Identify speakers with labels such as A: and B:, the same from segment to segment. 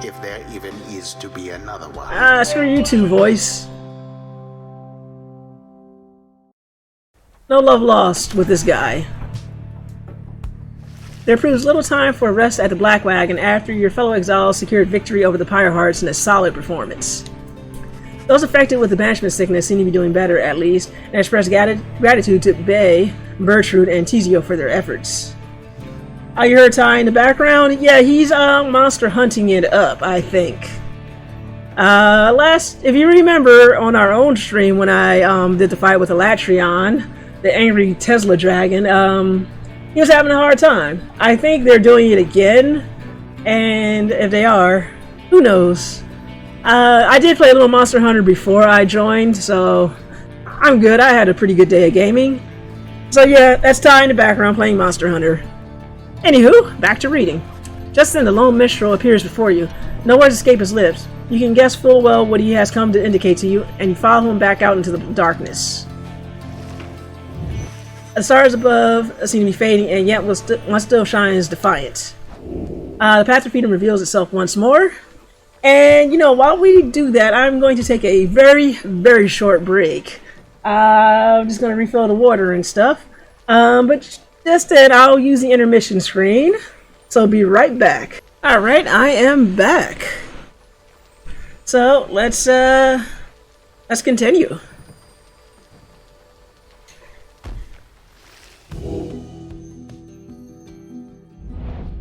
A: if there even is to be another one.
B: Ah, screw you too, voice. No love lost with this guy. There proves little time for rest at the Black Wagon after your fellow exiles secured victory over the Pyre Hearts in a solid performance. Those affected with the banishment sickness seem to be doing better, at least, and express gratitude to Bay, Bertrude, and Tizio for their efforts. Oh, you heard Ty in the background? Yeah, he's monster hunting it up, I think. If you remember on our own stream when I did the fight with Elatrion, the angry Tesla dragon, he was having a hard time. I think they're doing it again, and if they are, who knows? I did play a little Monster Hunter before I joined, so I'm good. I had a pretty good day of gaming. So yeah, that's Ty in the background playing Monster Hunter. Anywho, back to reading. Just then the lone minstrel appears before you. No words escape his lips. You can guess full well what he has come to indicate to you, and you follow him back out into the darkness. The stars above seem to be fading, and yet one still shines defiant. The path to freedom reveals itself once more. And, you know, while we do that, I'm going to take a very, very short break. I'm just going to refill the water and stuff. But just then, I'll use the intermission screen. So I'll be right back. Alright, I am back. So, let's continue.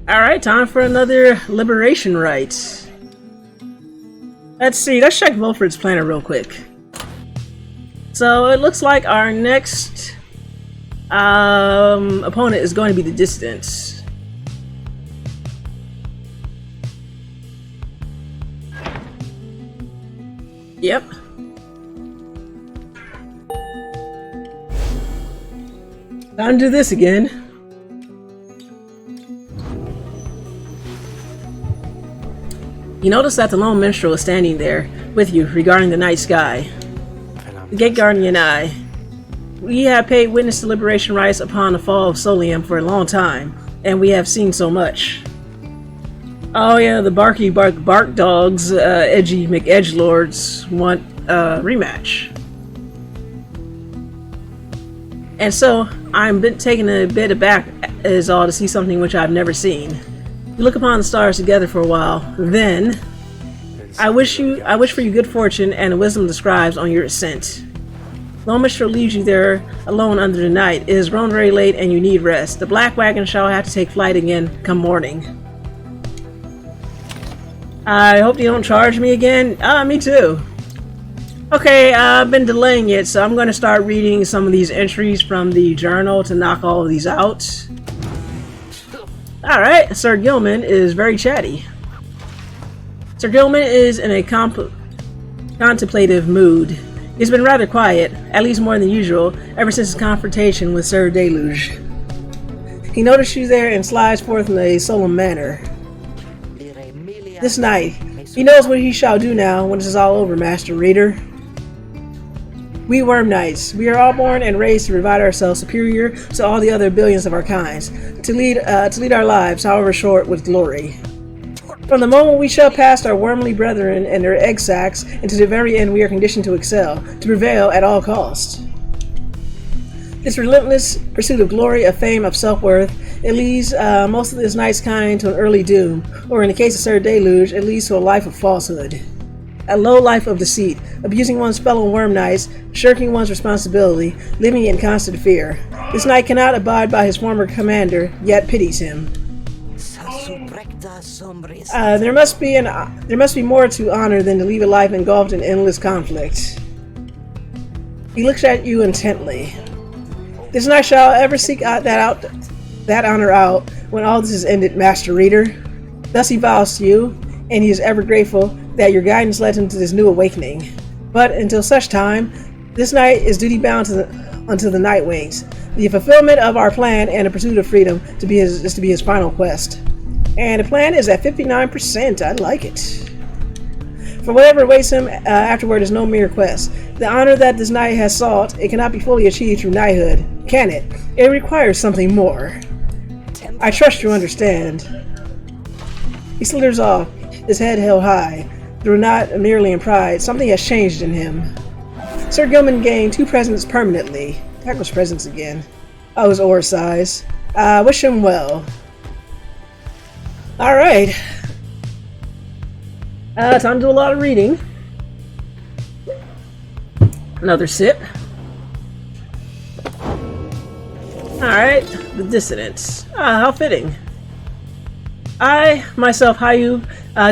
B: Alright, time for another Liberation Rite. Let's see, let's check Volfred's planner real quick. So it looks like our next opponent is going to be the Dissidents. Yep. Time to do this again. You notice that the lone minstrel is standing there with you regarding the night sky. The Gate Guardian and I, we have paid witness to Liberation Rites upon the fall of Solium for a long time, and we have seen so much. Oh yeah, the bark dogs, edgy McEdgelords want a rematch. And so, I'm taken a bit aback is all to see something which I've never seen. You look upon the stars together for a while, then I wish for you good fortune and the wisdom of the scribes on your ascent. Lone minstrel leaves you there alone under the night. It is grown very late and you need rest. The Black Wagon shall have to take flight again come morning. I hope you don't charge me again. Me too. Okay, I've been delaying it, so I'm going to start reading some of these entries from the journal to knock all of these out. Alright, Sir Gilman is very chatty. Sir Gilman is in a contemplative mood. He's been rather quiet, at least more than usual, ever since his confrontation with Sir Deluge. He noticed you there and slides forth in a solemn manner. This night, he knows what he shall do now when this is all over, Master Reader. We Worm Knights, we are all born and raised to provide ourselves superior to all the other billions of our kinds, to lead our lives, however short, with glory. From the moment we shall pass our wormly brethren and their egg sacs, and to the very end we are conditioned to excel, to prevail at all costs. This relentless pursuit of glory, of fame, of self-worth, it leads most of this knight's kind to an early doom, or in the case of Sir Deluge, it leads to a life of falsehood. A low life of deceit, abusing one's fellow worm knights, shirking one's responsibility, living in constant fear. This knight cannot abide by his former commander, yet pities him. There must be more to honor than to leave a life engulfed in endless conflict. He looks at you intently. This knight shall ever seek that honor out when all this is ended, Master Reader. Thus he vows to you, and he is ever grateful that your guidance led him to this new awakening. But until such time, this knight is duty bound unto the Nightwings. The fulfillment of our plan and the pursuit of freedom is to be his final quest. And the plan is at 59%. I like it. For whatever awaits him afterward is no mere quest. The honor that this knight has sought, it cannot be fully achieved through knighthood, can it? It requires something more. I trust you understand. He slithers off. his head held high. Though not merely in pride, something has changed in him. Sir Gilman gained 2 presents permanently. That was presents again. Oh, his aura size. Wish him well. Alright. Time to do a lot of reading. Another sip. Alright, the Dissidents. How fitting. I, myself, Hayu,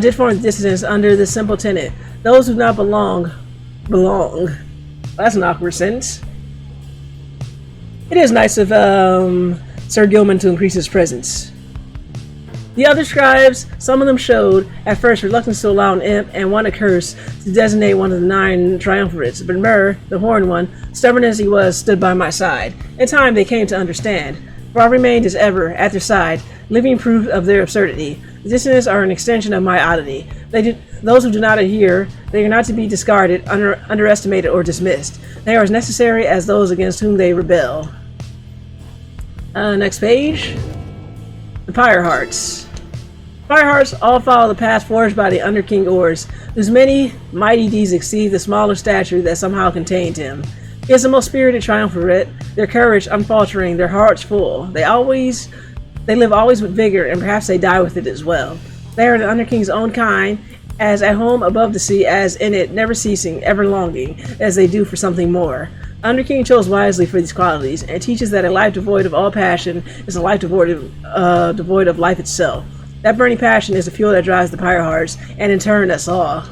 B: did form the Dissidents under the simple tenet. Those who do not belong. That's an awkward sentence. It is nice of Sir Gilman to increase his presence. The other scribes, some of them showed, at first, reluctance to allow an imp and one a curse to designate one of the 9 triumvirates, but Myrrh, the horned one, stubborn as he was, stood by my side. In time, they came to understand, for I remained as ever, at their side, living proof of their absurdity. The Dissidents are an extension of my oddity. Those who do not adhere, they are not to be discarded, underestimated, or dismissed. They are as necessary as those against whom they rebel. Next page. The Pyre Hearts. Pyre Hearts all follow the path forged by the Underking Ors, whose many mighty deeds exceed the smaller stature that somehow contained him. He is the most spirited triumvirate, their courage unfaltering, their hearts full. They live always with vigor, and perhaps they die with it as well. They are the Underking's own kind, as at home above the sea, as in it, never ceasing, ever longing, as they do for something more. Underking chose wisely for these qualities, and teaches that a life devoid of all passion is a life devoid of life itself. That burning passion is the fuel that drives the Pyre Hearts, and in turn us all.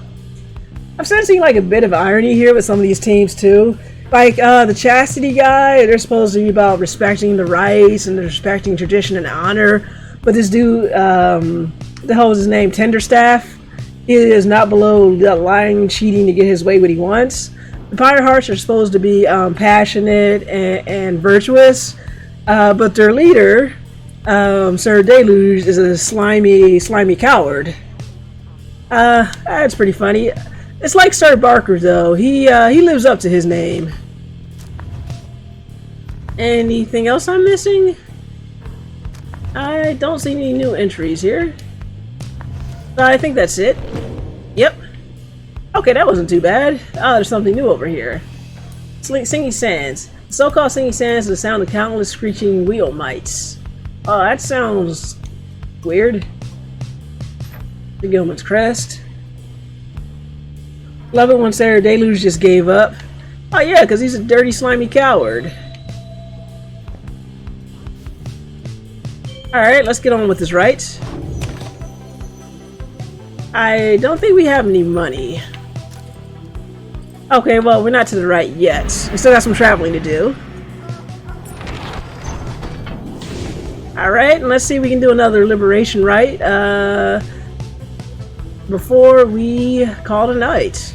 B: I'm sensing like a bit of irony here with some of these teams too. Like the Chastity guy, they're supposed to be about respecting the rights and respecting tradition and honor, but this dude, the hell is his name, Tenderstaff, he is not below lying, cheating to get his way what he wants. The Pyre Hearts are supposed to be passionate and virtuous, but their leader, Sir Deluge, is a slimy coward. That's pretty funny. It's like Sir Barker though. He lives up to his name. Anything else I'm missing? I don't see any new entries here. I think that's it. Yep. Okay, that wasn't too bad. Oh, there's something new over here. Singing Sands. The so-called Singing Sands is the sound of countless screeching wheel mites. Oh, that sounds weird. The Gilman's Crest. Love it when Sarah Deluge just gave up. Oh yeah, because he's a dirty, slimy coward. Alright, let's get on with this rite. I don't think we have any money. Okay, well, we're not to the right yet. We still got some traveling to do. Alright, and let's see if we can do another Liberation Rite before we call it a night.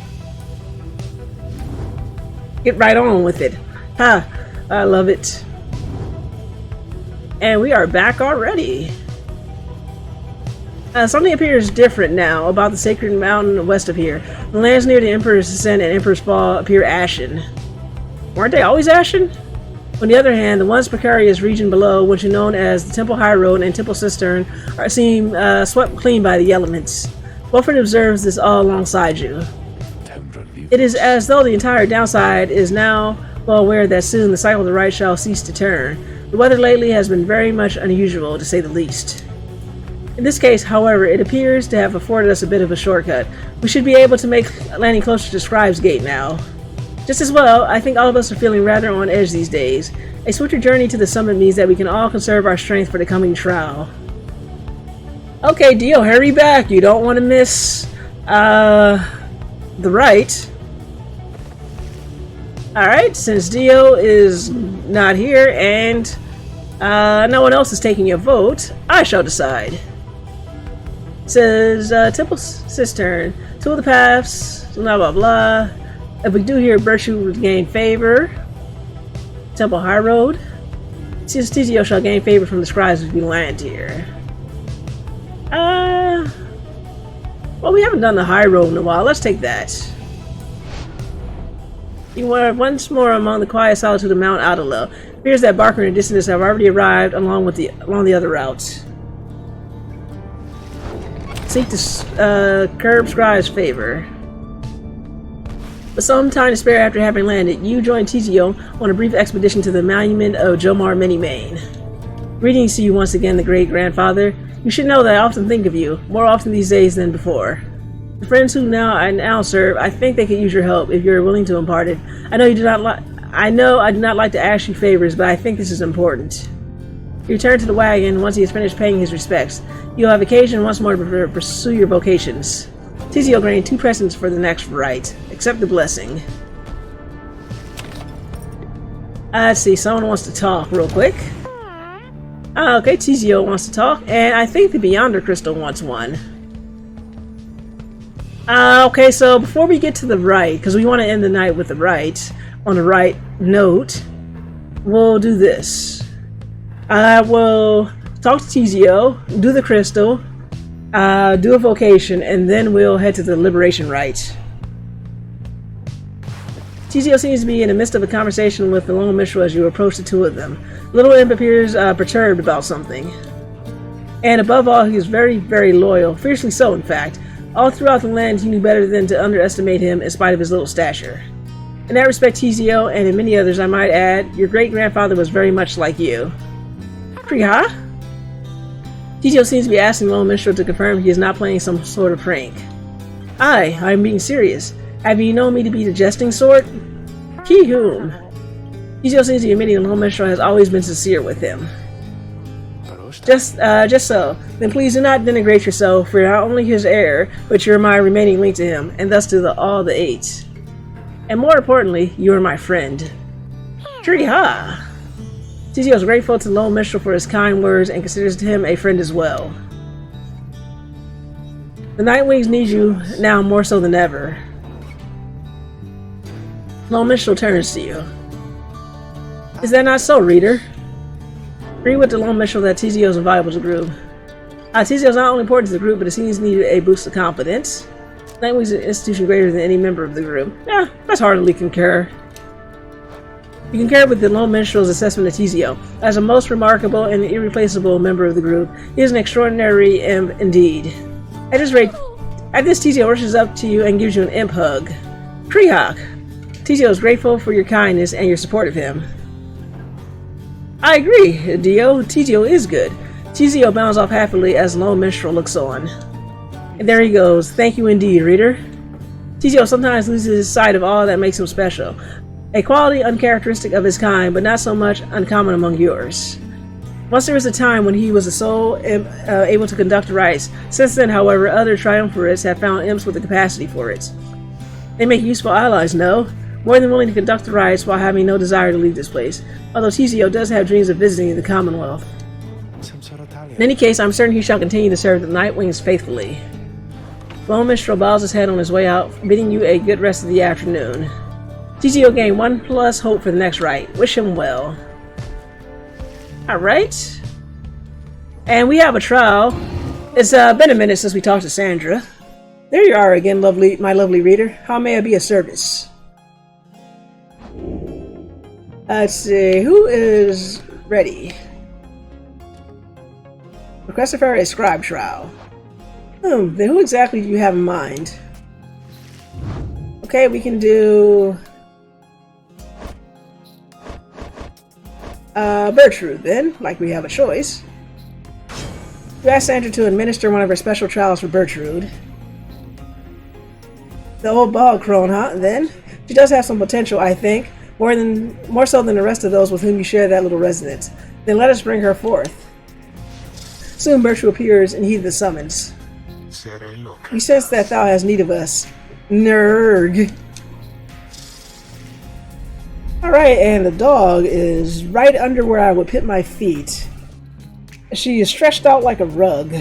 B: Get right on with it. Ha! I love it. And we are back already. Something appears different now about the sacred mountain west of here. The lands near the Emperor's Ascent and Emperor's Fall appear ashen. Weren't they always ashen? On the other hand, the once precarious region below, which is known as the Temple High Road and Temple Cistern, seem swept clean by the elements. Wilfred observes this all alongside you. It is as though the entire downside is now well aware that soon the cycle of the right shall cease to turn. The weather lately has been very much unusual, to say the least. In this case, however, it appears to have afforded us a bit of a shortcut. We should be able to make landing closer to Scribe's Gate now. Just as well, I think all of us are feeling rather on edge these days. A swifter journey to the summit means that we can all conserve our strength for the coming trial. Okay, Dio, hurry back. You don't want to miss the rite. Alright, since Dio is not here and no one else is taking a vote, I shall decide. It says Temple Cistern, 2 of the paths, blah blah blah. If we do hear Bertrude will gain favor. Temple High Road. Since Tizio shall gain favor from the scribes if we land here. Well, we haven't done the High Road in a while. Let's take that. You are once more among the quiet solitude of Mount Adela. It appears that Barker and the Dissidents have already arrived along the other routes. seek to curb Scribe's favor. With some time to spare after having landed, you join Tizio on a brief expedition to the monument of Jomar Minimane. Greetings to you once again, the great-grandfather. You should know that I often think of you, more often these days than before. The friends who I now serve, I think they could use your help if you're willing to impart it. I know I do not like to ask you favors, but I think this is important. You return to the wagon once he has finished paying his respects. You'll have occasion once more to pursue your vocations. Tizio granted 2 presents for the next rite. Accept the blessing. Let's see, someone wants to talk real quick. Okay, Tizio wants to talk, and I think the Beyonder Crystal wants one. Okay, so before we get to the rite, because we want to end the night with the rite, on the right note, we'll do this. I will talk to Tizio, do the crystal, do a vocation, and then we'll head to the Liberation Rite. Tizio seems to be in the midst of a conversation with the lone minstrel as you approach the 2 of them. Little Imp appears perturbed about something. And above all, he is very, very loyal, fiercely so in fact. All throughout the land, he knew better than to underestimate him in spite of his little stature. In that respect, Tizio, and in many others I might add, your great-grandfather was very much like you. Priha? Tizio seems to be asking the lone minstrel to confirm he is not playing some sort of prank. I'm being serious. Have you known me to be the jesting sort? He whom? Tizio seems to be admitting the lone minstrel has always been sincere with him. Just so. Then please do not denigrate yourself, for you're not only his heir, but you're my remaining link to him, and thus to all the 8. And more importantly, you are my friend. Triha! Tizio is grateful to the lone minstrel for his kind words and considers him a friend as well. The Nightwings need you now more so than ever. Lone minstrel turns to you. Is that not so, reader? Agree with the lone minstrel that Tizio is invaluable to the group. Tizio is not only important to the group, but it seems needed a boost of confidence. Nightwings is an institution greater than any member of the group. Yeah, that's hardly concur. You concur with the lone minstrel's assessment of Tizio. As a most remarkable and irreplaceable member of the group, he is an extraordinary imp indeed. At this rate, Tizio rushes up to you and gives you an imp hug. Krehawk! Tizio is grateful for your kindness and your support of him. I agree, Dio. Tizio is good. Tizio bounds off happily as the lone minstrel looks on. And there he goes. Thank you indeed, reader. Tizio sometimes loses sight of all that makes him special. A quality uncharacteristic of his kind, but not so much uncommon among yours. Once there was a time when he was the sole imp able to conduct rites. Since then, however, other triumvirates have found imps with the capacity for it. They make useful allies, no? More than willing to conduct the rites while having no desire to leave this place. Although Tizio does have dreams of visiting the Commonwealth. In any case, I'm certain he shall continue to serve the Nightwings faithfully. Lone minstrel bows his head on his way out, bidding you a good rest of the afternoon. Tizio gained 1+ hope for the next rite. Wish him well. Alright. And we have a trial. It's been a minute since we talked to Sandra. There you are again, my lovely reader. How may I be of service? Let's see, who is ready? Requested for a scribe trial. Then who exactly do you have in mind? Okay, we can do Bertrude then, like we have a choice. We asked Sandra to administer one of her special trials for Bertrude. The old bog crone, huh? Then she does have some potential, I think, more so than the rest of those with whom you share that little residence. Then let us bring her forth. Soon Bertrude appears and heeds the summons. We sense that thou hast need of us. Nerg. Alright, and the dog is right under where I would put my feet. She is stretched out like a rug.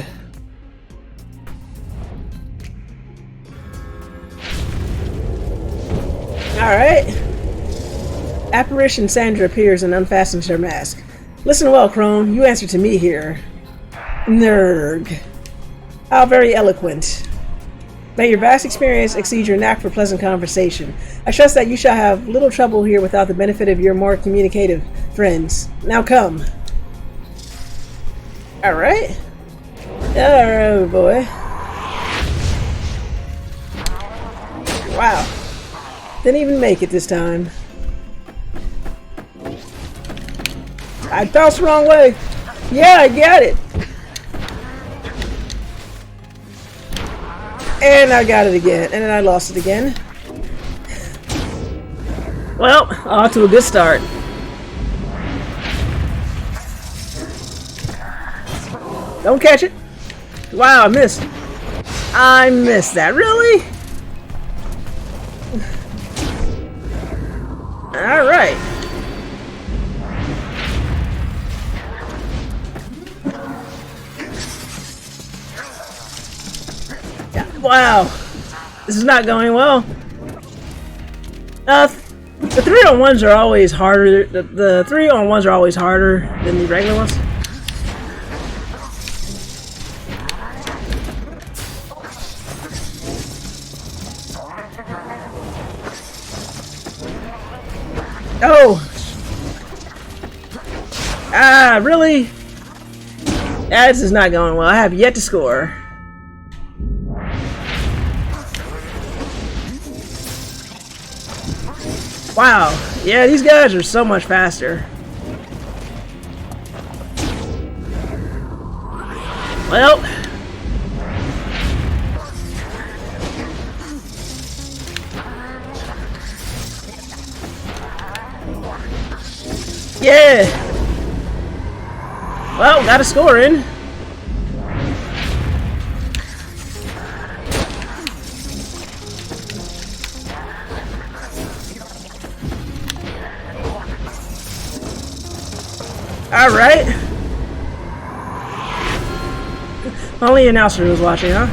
B: Alright. Apparition Sandra appears and unfastens her mask. Listen well, crone. You answer to me here. Nerg. How very eloquent. May your vast experience exceed your knack for pleasant conversation. I trust that you shall have little trouble here without the benefit of your more communicative friends. Now come. Alright. Alright, boy. Wow. Didn't even make it this time. I bounced the wrong way. Yeah, I got it. And I got it again. And then I lost it again. Well, off to a good start. Don't catch it. Wow, I missed. I missed that. Really? Alright. Wow. This is not going well. The 3-on-1s are always harder. The 3-on-1s are always harder than the regular ones. Oh! Ah, really? This is not going well. I have yet to score. Wow. Yeah, these guys are so much faster. Well. Yeah. Well, got a score in. All right. Only an announcer was watching, huh?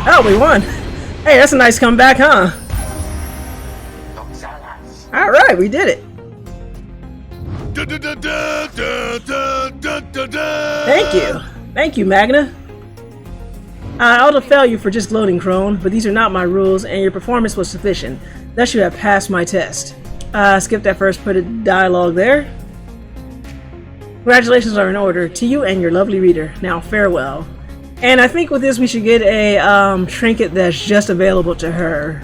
B: Oh, we won. Hey, that's a nice comeback, huh? All right, we did it. Thank you. Thank you, Magna. I ought to fail you for just gloating, Crone, but these are not my rules, and your performance was sufficient. Thus you have passed my test. Skip that first bit of dialogue there. Congratulations are in order to you and your lovely reader. Now farewell. And I think with this we should get a trinket that's just available to her.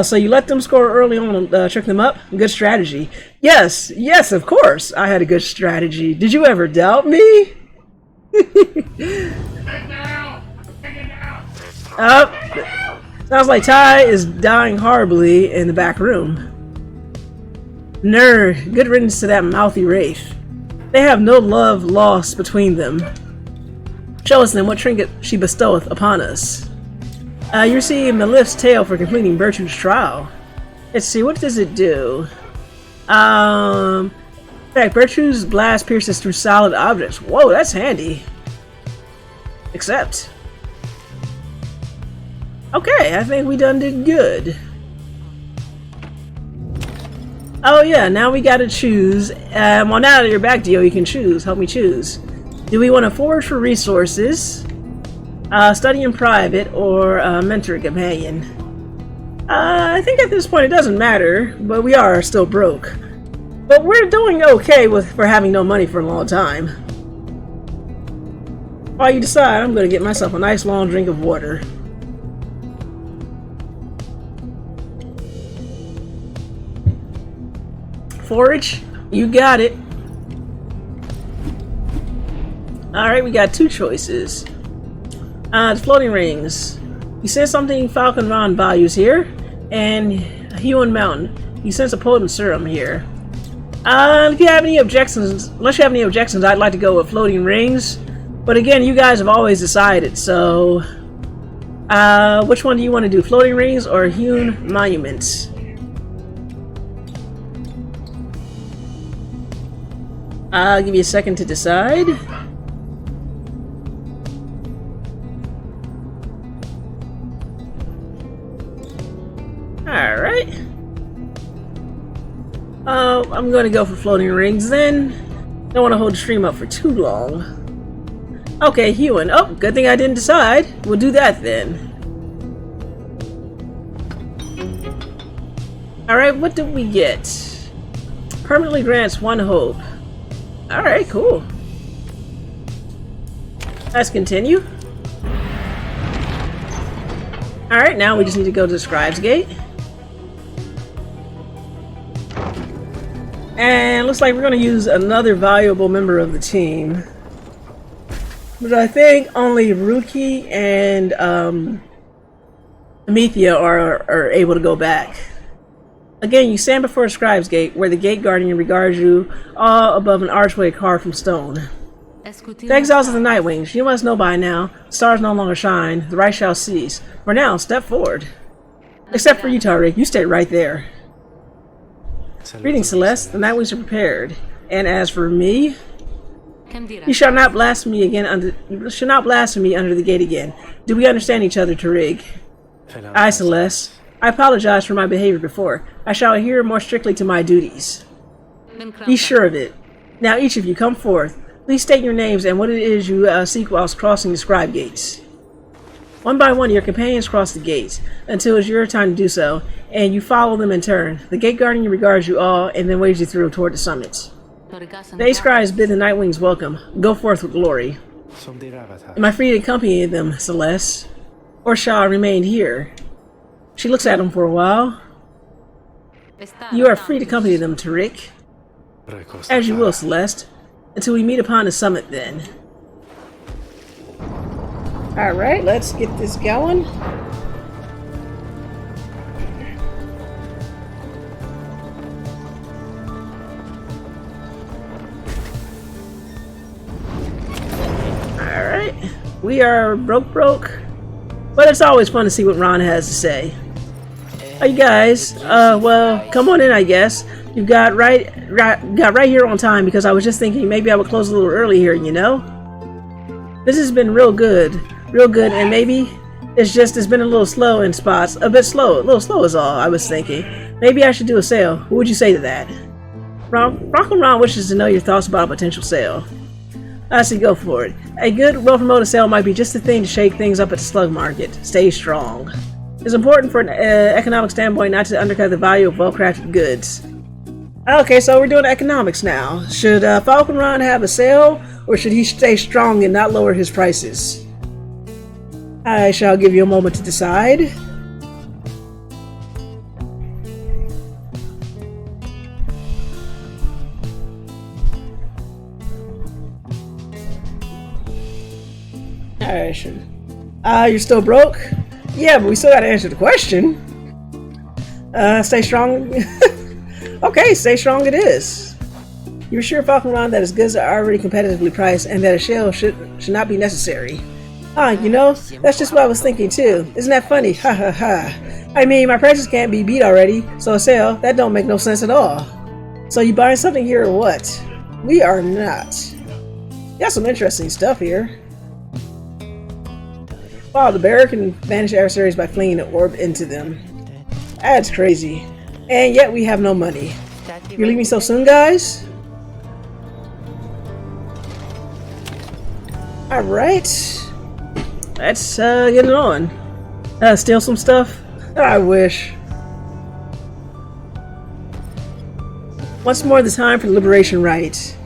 B: So you let them score early on and trick them up? Good strategy. Yes, yes, of course. I had a good strategy. Did you ever doubt me? Sounds like Ty is dying horribly in the back room. Nerd, good riddance to that mouthy wraith. They have no love lost between them. Show us then what trinket she bestoweth upon us. You receive Maliff's tail for completing Bertrude's trial. Let's see, what does it do? In fact, Bertrude's blast pierces through solid objects. Whoa, that's handy. Accept. Okay, I think we done did good. Oh yeah, now we gotta choose. Well, now that you're back, Dio, you can choose. Help me choose. Do we want to forage for resources, study in private, or mentor a companion? I think at this point it doesn't matter, but we are still broke. But we're doing okay for having no money for a long time. While you decide, I'm gonna get myself a nice long drink of water. Forage, you got it. Alright, we got two choices. The floating rings. You sense something Falcon Ron values here, and Huon Mountain. You sense a potent serum here. If you have any objections, unless you have any objections, I'd like to go with floating rings. But again, you guys have always decided, so which one do you want to do? Floating rings or Huon Monuments? I'll give you a second to decide. Alright. I'm going to go for floating rings then. Don't want to hold the stream up for too long. Okay, Huon. Oh, good thing I didn't decide. We'll do that then. Alright, what did we get? Permanently grants 1 hope. Alright, cool. Let's continue. Alright, now we just need to go to the Scribe's Gate. And looks like we're going to use another valuable member of the team. But I think only Ruki and Pamitha are able to go back. Again, you stand before a Scribe's Gate, where the gate guardian regards you all above an archway carved from stone. The exiles of the Nightwings, you must know by now, the stars no longer shine, the right shall cease. For now, step forward. Except for you, Tariq, you stay right there. Greetings, Celeste, the Nightwings are prepared. And as for me, you shall not blaspheme under the gate again. Do we understand each other, Tariq? Aye, Celeste. I apologize for my behavior before. I shall adhere more strictly to my duties. Be sure of it. Now each of you, come forth. Please state your names and what it is you seek whilst crossing the Scribe Gates. One by one, your companions cross the gates, until it's your time to do so, and you follow them in turn. The gate guardian regards you all, and then waves you through toward the summit. The 8 scribes bid the Nightwings welcome. Go forth with glory. Am I free to accompany them, Celeste? Or shall I remain here? She looks at him for a while. You are free to accompany them, Tariq. As you will, Celeste. Until we meet upon the summit, then. Alright, let's get this going. Alright. We are broke. But it's always fun to see what Ron has to say. Hey you guys, well, come on in, I guess. You got right here on time because I was just thinking maybe I would close a little early here, you know? This has been real good, and maybe it's been a little slow in spots, a little slow is all I was thinking. Maybe I should do a sale. What would you say to that? Ron wishes to know your thoughts about a potential sale. I say go for it. A good, well-promoted sale might be just the thing to shake things up at the slug market. Stay strong. It's important for an economic standpoint not to undercut the value of well-crafted goods. Okay, so we're doing economics now. Should Falcon Ron have a sale, or should he stay strong and not lower his prices? I shall give you a moment to decide. Alright, sure. You're still broke? Yeah, but we still gotta answer the question. Stay strong. Okay, stay strong it is. You're sure, Falcon Ron, that his goods are already competitively priced and that a sale should not be necessary? You know, that's just what I was thinking too. Isn't that funny? Ha ha ha. I mean, my prices can't be beat already, so a sale, that don't make no sense at all. So you buying something here or what? We are not. Got some interesting stuff here. Wow, the bearer can banish adversaries by flinging an orb into them. That's crazy. And yet we have no money. You're leaving so soon, guys? Alright. Let's get it on. Steal some stuff? I wish. Once more the time for the Liberation Rite.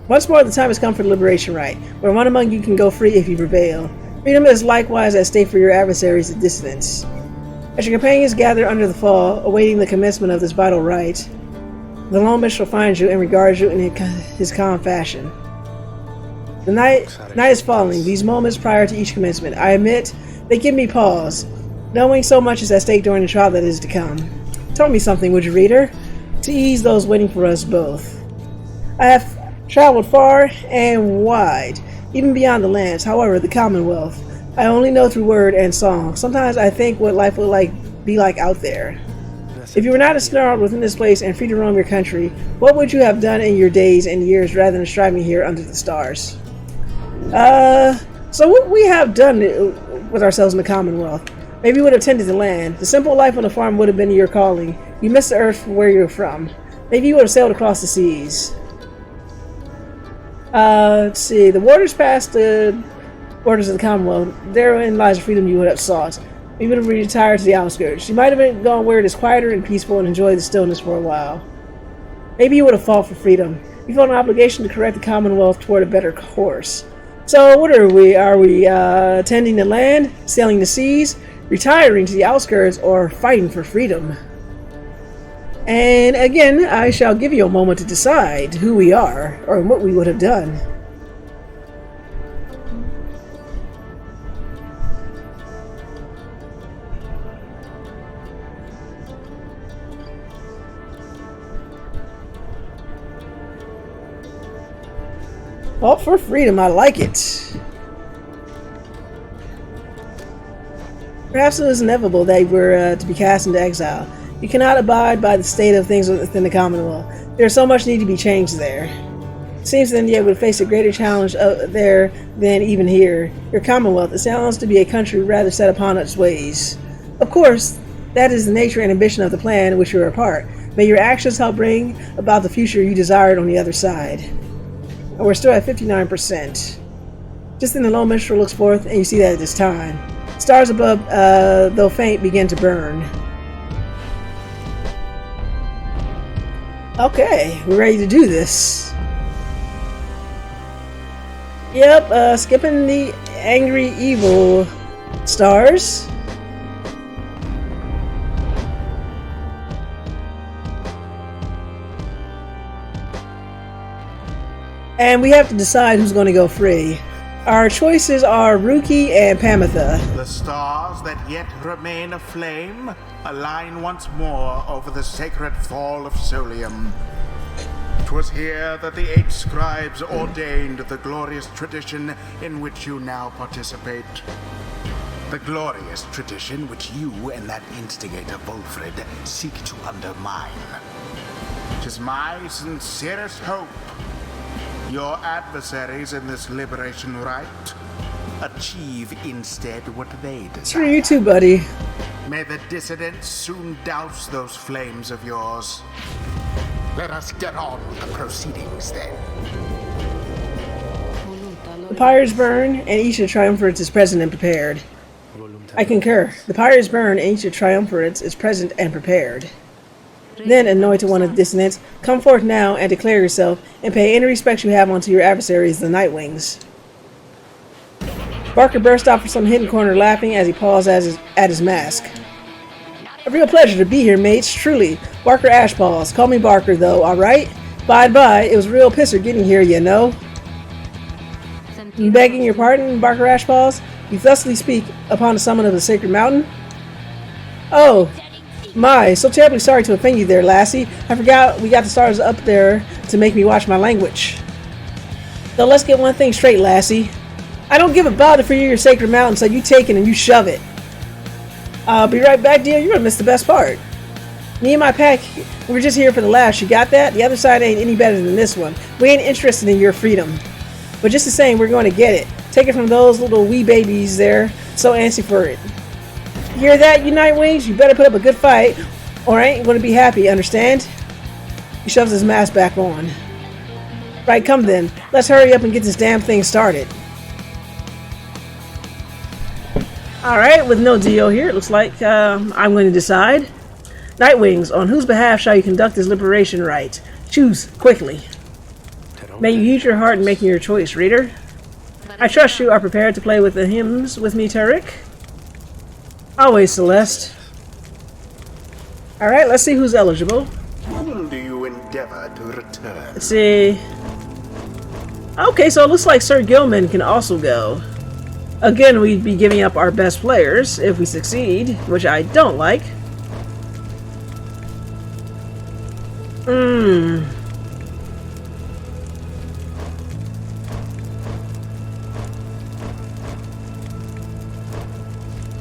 B: Once more the time has come for the Liberation Rite, where one among you can go free if you prevail. Freedom is likewise at stake for your adversaries, the Dissidents. As your companions gather under the fall, awaiting the commencement of this vital rite, the lone minstrel finds you and regards you in his calm fashion. The night is falling. These moments prior to each commencement, I admit, they give me pause, knowing so much is at stake during the trial that is to come. Tell me something, would you, reader, to ease those waiting for us both. I have traveled far and wide, even beyond the lands, however, the Commonwealth, I only know through word and song. Sometimes I think what life would be like out there. If you were not ensnarled within this place and free to roam your country, what would you have done in your days and years rather than striving here under the stars? So what we have done with ourselves in the Commonwealth. Maybe you would have tended the land. The simple life on the farm would have been your calling. You missed the earth from where you're from. Maybe you would have sailed across the seas. Let's see. The waters past the borders of the Commonwealth. Therein lies the freedom you would have sought. You would have retired to the outskirts. You might have been gone where it is quieter and peaceful and enjoy the stillness for a while. Maybe you would have fought for freedom. You felt an obligation to correct the Commonwealth toward a better course. So what are we? Are we tending the land, sailing the seas, retiring to the outskirts, or fighting for freedom? And again, I shall give you a moment to decide who we are, or what we would have done. Oh, for freedom, I like it. Perhaps it was inevitable that you were to be cast into exile. You cannot abide by the state of things within the Commonwealth. There's so much need to be changed there. It seems then you would face a greater challenge there than even here. Your Commonwealth, it sounds to be a country rather set upon its ways. Of course, that is the nature and ambition of the plan in which you are a part. May your actions help bring about the future you desired on the other side. And we're still at 59%. Just then the low minstrel looks forth, and you see that it is time. Stars above, though faint, begin to burn. Okay, we're ready to do this. Yep, skipping the angry evil stars. And we have to decide who's going to go free. Our choices are Ruki and Pamitha.
A: The stars that yet remain aflame align once more over the sacred fall of Solium. 'Twas here that the 8 scribes ordained the glorious tradition in which you now participate. The glorious tradition which you and that instigator Volfred seek to undermine. 'Tis my sincerest hope your adversaries in this Liberation Rite achieve instead what they desire.
B: It's for you too, buddy.
A: May the Dissidents soon douse those flames of yours. Let us get on with the proceedings then.
B: The pyres burn, and each of the triumvirates is present and prepared. I concur. The pyres burn, and each of the triumvirates is present and prepared. Then, anointed one of the Dissidents, come forth now and declare yourself, and pay any respect you have unto your adversaries, the Nightwings. Barker burst out from some hidden corner laughing as he paused at his mask. A real pleasure to be here, mates, truly. Barker Ashpaws. Call me Barker, though, alright? Bye-bye, it was a real pisser getting here, you know. Begging your pardon, Barker Ashpaws? You thusly speak upon the summit of the sacred mountain? Oh, my, so terribly sorry to offend you there, lassie. I forgot we got the stars up there to make me watch my language. So let's get one thing straight, lassie. I don't give a bother for your sacred mountain, so you take it and you shove it. I'll be right back, dear. You're gonna miss the best part. Me and my pack, we're just here for the laughs. You got that? The other side ain't any better than this one. We ain't interested in your freedom. But just the same, we're going to get it. Take it from those little wee babies there, so antsy for it. You hear that, you Nightwings? You better put up a good fight, or I ain't going to be happy, understand? He shoves his mask back on. Right, come then. Let's hurry up and get this damn thing started. Alright, with no deal here, it looks like I'm going to decide. Nightwings, on whose behalf shall you conduct this Liberation Rite? Choose, quickly. May you use your heart in making your choice, reader. I trust you are prepared to play with the hymns with me, Tarek. Always, Celeste. Alright, let's see who's eligible.
A: Whom do you endeavor to return?
B: Let's see. Okay, so it looks like Sir Gilman can also go. Again, we'd be giving up our best players if we succeed, which I don't like.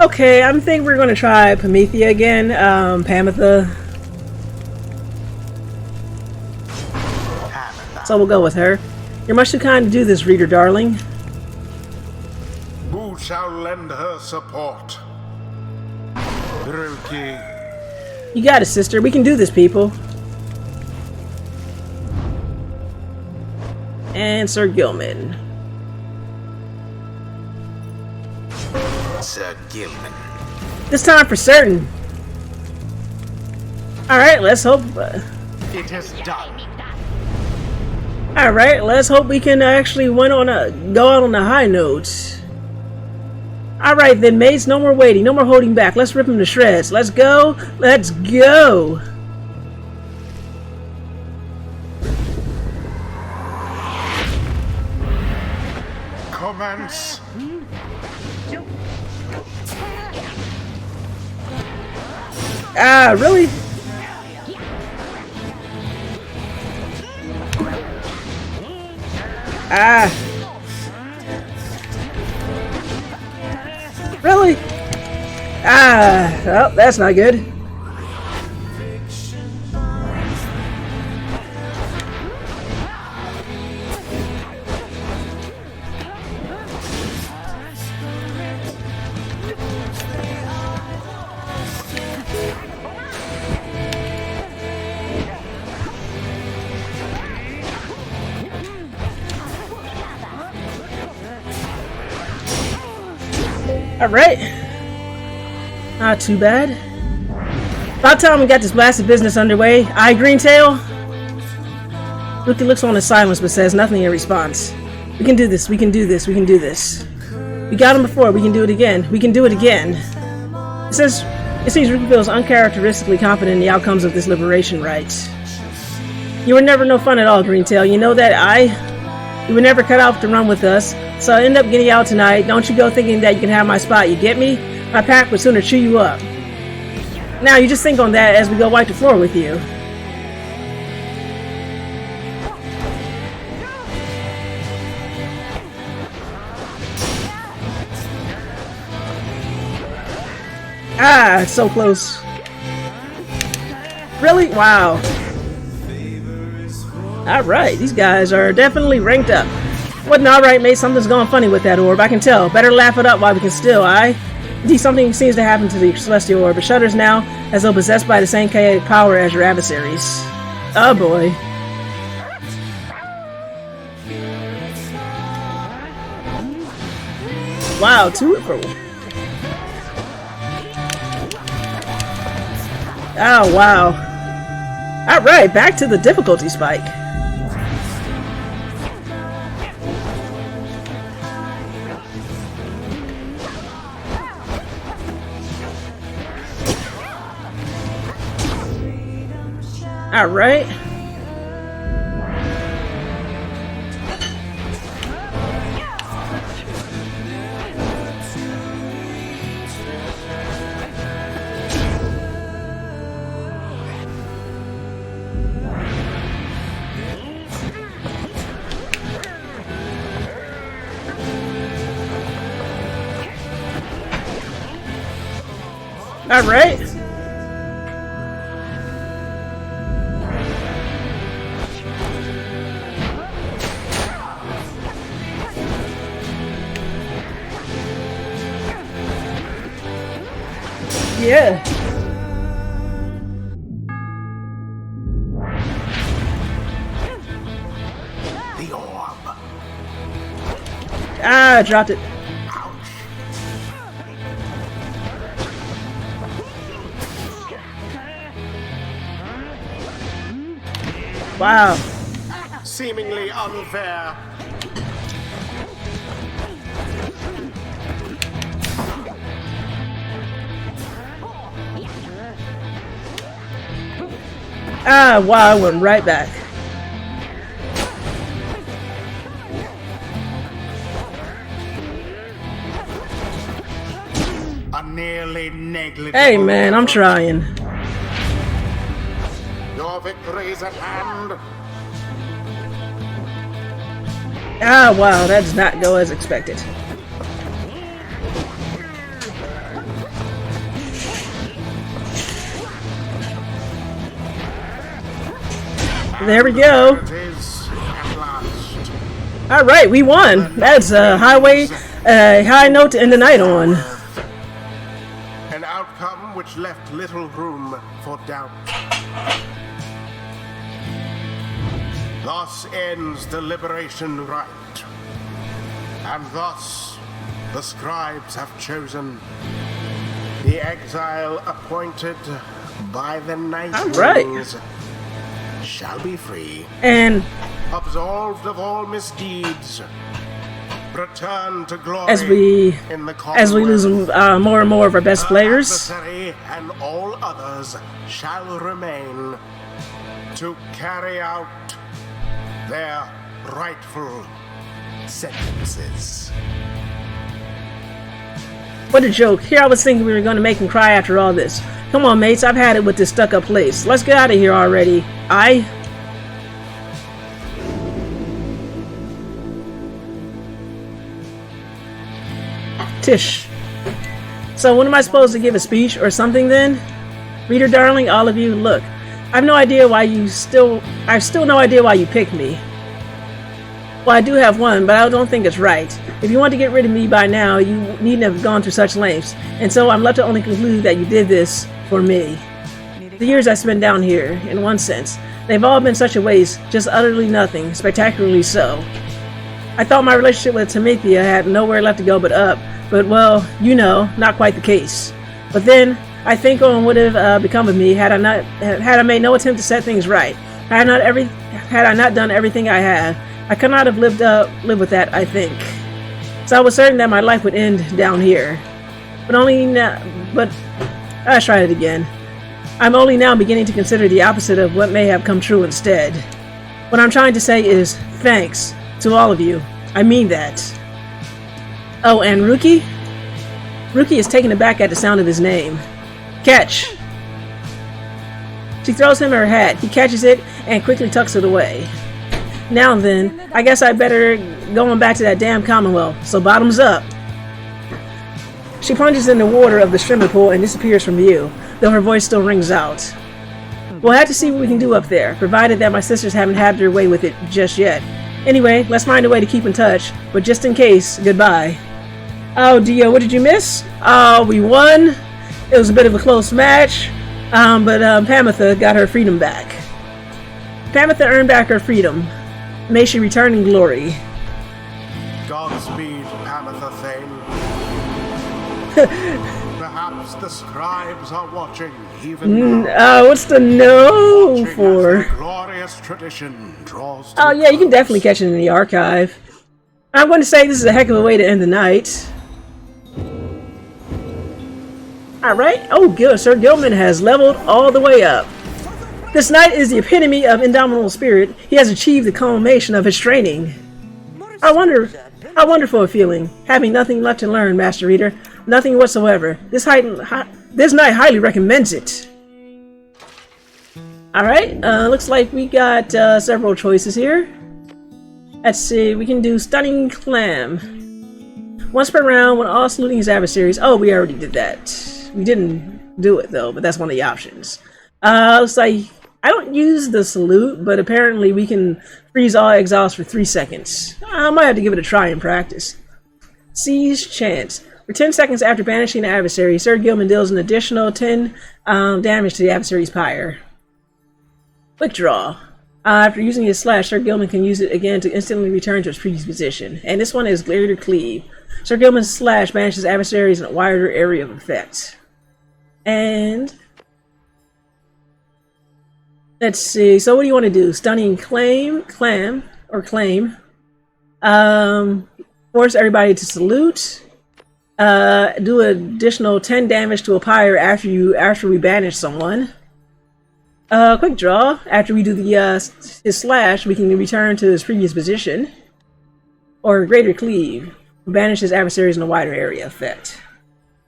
B: Okay, I think we're going to try Pamitha again. Pamitha. So we'll go with her. You're much too kind to do this, reader darling.
A: Who shall lend her support? Ruki.
B: You got it, sister. We can do this, people. And Sir Gilman.
A: Sir Gilman.
B: This time for certain. Alright, let's hope.
A: It is done.
B: All right, let's hope we can actually go out on a high note. All right then, mates. No more waiting. No more holding back. Let's rip him to shreds. Let's go. Let's go.
A: Commence.
B: Ah, really? Ah. Really? Ah. Oh, that's not good. Alright. Not too bad. About time we got this blasted business underway. Aye, Greentail? Lucky looks on in silence but says nothing in response. We can do this, we can do this, we can do this. We got him before, we can do it again. We can do it again. It seems Ricky feels uncharacteristically confident in the outcomes of this Liberation Rite. You were never no fun at all, Greentail. You know that, You were never cut out to run with us. So I end up getting out tonight. Don't you go thinking that you can have my spot, you get me? My pack would sooner chew you up. Now you just think on that as we go wipe the floor with you. Ah, it's so close. Really? Wow. Alright, these guys are definitely ranked up. Wasn't alright, mate. Something's gone funny with that orb. I can tell. Better laugh it up while we can still, aye? Indeed, something seems to happen to the celestial orb. It shudders now as though possessed by the same chaotic power as your adversaries. Oh boy. Wow, 2 for... Oh, wow. Alright, back to the difficulty spike. Alright. Alright. Yeah.
A: The orb.
B: Ah, I dropped it. Wow.
A: Seemingly unfair.
B: Ah, wow, I went right back.
A: A nearly negligible...
B: Hey man, I'm trying.
A: Your victory's at hand.
B: Ah, wow, that does not go as expected. There we go. Alright, we won. That's a high note to end the night on.
A: An outcome which left little room for doubt. Thus ends the Liberation Rite. And thus the scribes have chosen the exile appointed by the Nightwings. shall be free,
B: And
A: absolved of all misdeeds. Return to glory
B: as we
A: in the
B: lose more and more of our best players,
A: adversary and all others shall remain to carry out their rightful sentences.
B: what a joke. Here I was thinking we were going to make him cry after all this. Come on, mates, I've had it with this stuck-up place. Let's get out of here already. Tish. So when am I supposed to give a speech or something then? Reader darling, all of you, look. I've no idea why you I've still no idea why you picked me. Well, I do have one, but I don't think it's right. If you want to get rid of me by now, you needn't have gone through such lengths. And so I'm left to only conclude that you did this for me. The years I spent down here, in one sense, they've all been such a waste, just utterly nothing, spectacularly so. I thought my relationship with Pamitha had nowhere left to go but up, but well, you know, not quite the case. But then, I think on would have become of me had I made no attempt to set things right. Had I not done everything I had, I could not have lived with that, I think. So I was certain that my life would end down here. But let's try it again. I'm only now beginning to consider the opposite of what may have come true instead. What I'm trying to say is thanks to all of you. I mean that. Oh, and Rookie? Rookie is taken aback at the sound of his name. Catch! She throws him her hat. He catches it and quickly tucks it away. Now then, I guess I better go on back to that damn Commonwealth. So bottoms up. She plunges in the water of the streamer pool and disappears from view, though her voice still rings out. We'll have to see what we can do up there, provided that my sisters haven't had their way with it just yet. Anyway, let's find a way to keep in touch, but just in case, goodbye. Oh, Dio, what did you miss? Oh, we won. It was a bit of a close match, but Pamitha got her freedom back. Pamitha earned back her freedom. May she return in glory.
A: Godspeed, Pamitha Thane. Perhaps the scribes are watching even now.
B: What's the no for?
A: Glorious tradition draws to
B: Oh yeah, you can definitely catch it in the archive. I'm going to say this is a heck of a way to end the night. Alright. Oh good, Sir Gilman has leveled all the way up. This knight is the epitome of indomitable spirit. He has achieved the culmination of his training. How wonderful a feeling, having nothing left to learn, Master Reader. Nothing whatsoever. This knight highly recommends it. Alright, looks like we got several choices here. Let's see, we can do Stunning Clam. Once per round, when all saluting his adversaries. Oh, we already did that. We didn't do it though, but that's one of the options. Looks like I don't use the salute, but apparently we can freeze all exiles for 3 seconds. I might have to give it a try in practice. Seize Chance. For 10 seconds after banishing the adversary, Sir Gilman deals an additional 10 damage to the adversary's pyre. Quick Draw. After using his slash, Sir Gilman can use it again to instantly return to its previous position. And this one is Greater Cleave. Sir Gilman's slash banishes adversaries in a wider area of effect. And let's see. So what do you want to do? Stunning Claim. Force everybody to salute. Do an additional 10 damage to a pyre after we banish someone. Quick Draw. After we do the his slash, we can return to his previous position. Or Greater Cleave. Banish his adversaries in a wider area effect.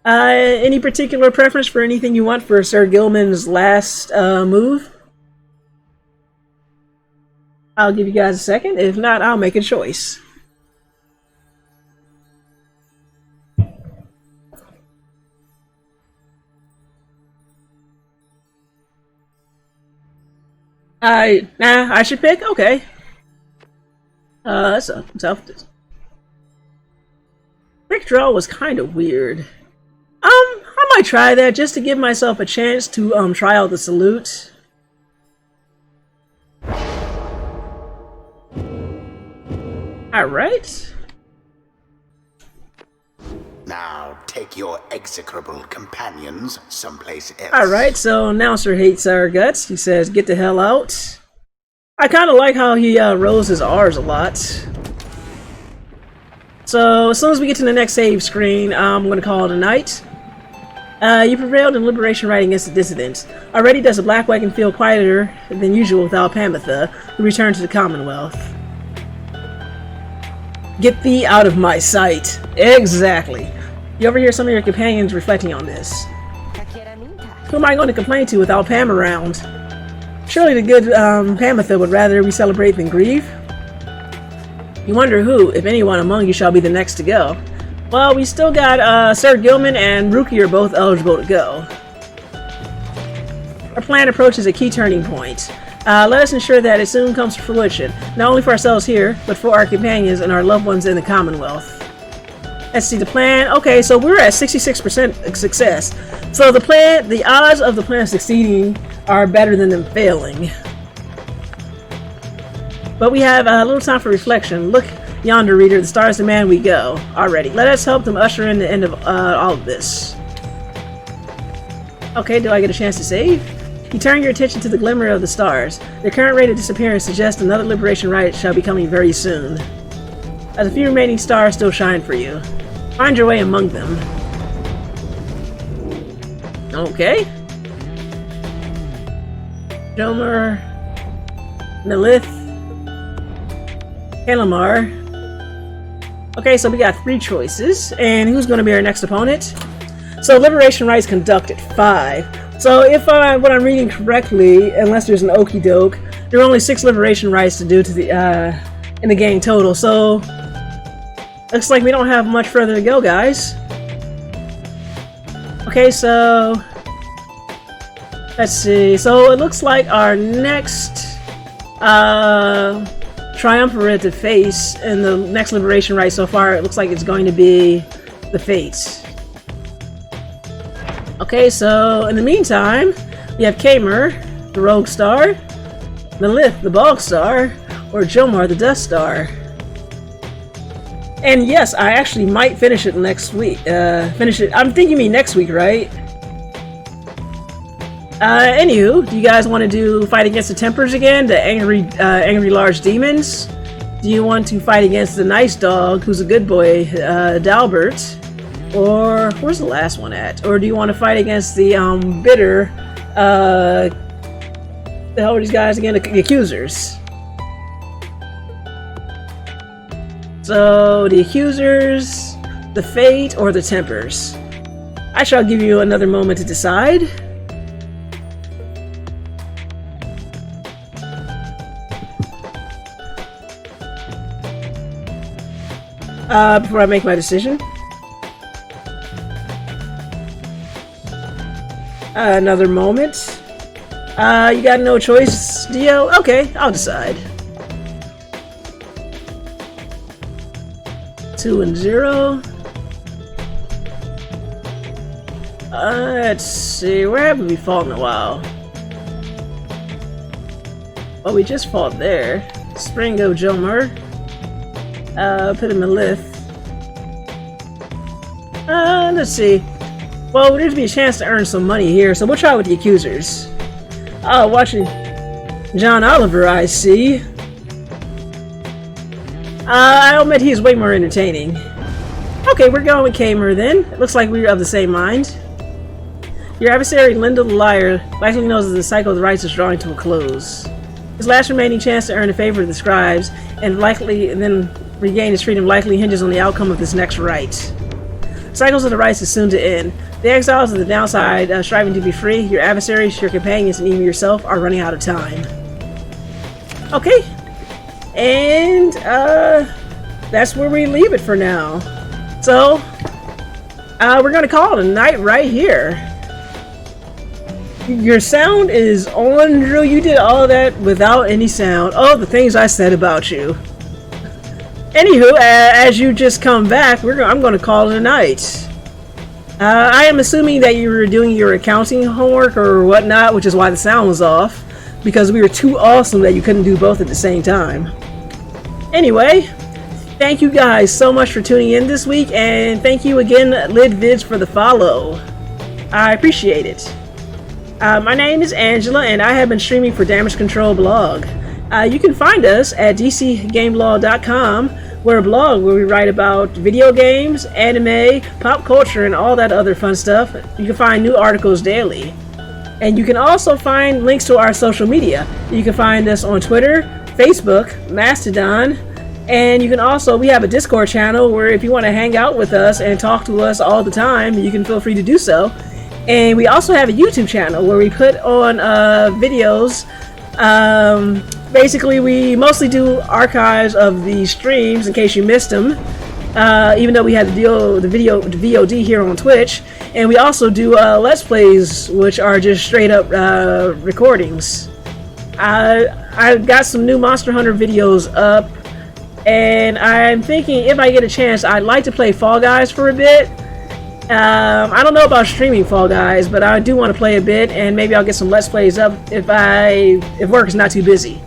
B: Any particular preference for anything you want for Sir Gilman's last move? I'll give you guys a second. If not, I'll make a choice. I should pick? Okay. That's a tough. Quick Draw was kind of weird. I might try that just to give myself a chance to try out the salute. Alright.
A: Now take your execrable companions someplace else.
B: Alright, so Announcer hates our guts. He says, get the hell out. I kind of like how he rolls his R's a lot. So as soon as we get to the next save screen, I'm going to call it a night. You prevailed in Liberation Rite against the Dissidents. Already does the Black Wagon feel quieter than usual without Pamitha, who returned to the Commonwealth. Get thee out of my sight. Exactly. You overhear some of your companions reflecting on this. Who am I going to complain to without Pam around? Surely the good Pamitha would rather we celebrate than grieve? You wonder who, if anyone among you, shall be the next to go. Well, we still got Sir Gilman and Ruki are both eligible to go. Our plan approaches a key turning point. Let us ensure that it soon comes to fruition, not only for ourselves here, but for our companions and our loved ones in the Commonwealth. Let's see the plan. Okay, so we're at 66% success. So the odds of the plan succeeding are better than them failing. But we have a little time for reflection. Look yonder, reader, the stars demand we go. Already. Let us help them usher in the end of all of this. Okay, do I get a chance to save? You turn your attention to the glimmer of the stars. Their current rate of disappearance suggests another Liberation Rite shall be coming very soon. As a few remaining stars still shine for you. Find your way among them. Okay. Jomer, Nilith, Kalamar. Okay, so we got 3 choices. And who's going to be our next opponent? So Liberation Rite is conducted 5. So if what I'm reading correctly, unless there's an okie doke, there are only 6 Liberation Rites to do to the in the game total. So looks like we don't have much further to go, guys. Okay, so let's see. So it looks like our next triumvirate to face in the next Liberation Rite so far, it looks like it's going to be the Fates. Okay, so in the meantime, we have Kamer, the Rogue Star, Nilith, the Bog Star, or Jomar, the Dust Star. And yes, I actually might finish it next week. I'm thinking you mean next week, right? Anywho, do you guys want to do fight against the Tempers again? The angry large demons? Do you want to fight against the nice dog, who's a good boy, Dalbert? Or where's the last one at? Or do you want to fight against the bitter, the hell are these guys again? The Accusers. So, the Accusers, the Fate, or the Tempers? I shall give you another moment to decide. Before I make my decision. Another moment. You got no choice, Dio? Okay, I'll decide. 2 and 0. Let's see, where haven't we fought in a while? Well, we just fought there. Springo Jomer. Put him in Lith. Let's see. Well, there's be a chance to earn some money here, so we'll try with the Accusers. Oh, watching John Oliver, I see. I'll admit he's way more entertaining. Okay, we're going with Kamer then. It looks like we're of the same mind. Your adversary, Linda the Liar, likely knows that the cycle of the rites is drawing to a close. His last remaining chance to earn the favor of the scribes and then regain his freedom likely hinges on the outcome of this next rite. Cycles of the rites is soon to end. The exiles of the downside, striving to be free, your adversaries, your companions, and even yourself are running out of time. Okay. And, that's where we leave it for now. So, we're gonna call it a night right here. Your sound is on, Drew. You did all that without any sound. Oh, the things I said about you. Anywho, as you just come back, I'm gonna call it a night. I am assuming that you were doing your accounting homework or whatnot, which is why the sound was off. Because we were too awesome that you couldn't do both at the same time. Anyway, thank you guys so much for tuning in this week, and thank you again, LidVids, for the follow. I appreciate it. My name is Angela, and I have been streaming for Damage Control Blog. You can find us at dcgamelaw.com. We're a blog where we write about video games, anime, pop culture, and all that other fun stuff. You can find new articles daily. And you can also find links to our social media. You can find us on Twitter, Facebook, Mastodon, and you can also, we have a Discord channel where if you want to hang out with us and talk to us all the time, you can feel free to do so. And we also have a YouTube channel where we put on videos. Basically, we mostly do archives of the streams in case you missed them. Even though we had the VOD here on Twitch, and we also do Let's Plays, which are just straight up recordings. I got some new Monster Hunter videos up, and I'm thinking if I get a chance, I'd like to play Fall Guys for a bit. I don't know about streaming Fall Guys, but I do want to play a bit, and maybe I'll get some Let's Plays up if work is not too busy.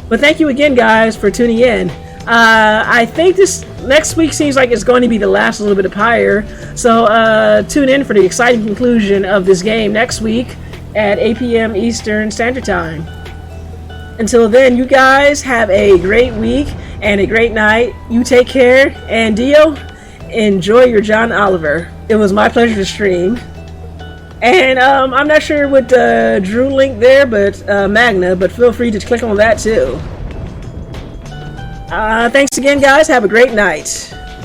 B: But thank you again, guys, for tuning in. I think this next week seems like it's going to be the last little bit of Pyre, so tune in for the exciting conclusion of this game next week at 8 p.m. Eastern Standard Time. Until then, you guys have a great week and a great night. You take care, and Dio, enjoy your John Oliver. It was my pleasure to stream. And I'm not sure what Drew linked there, but Magna, but feel free to click on that too. Thanks again, guys. Have a great night.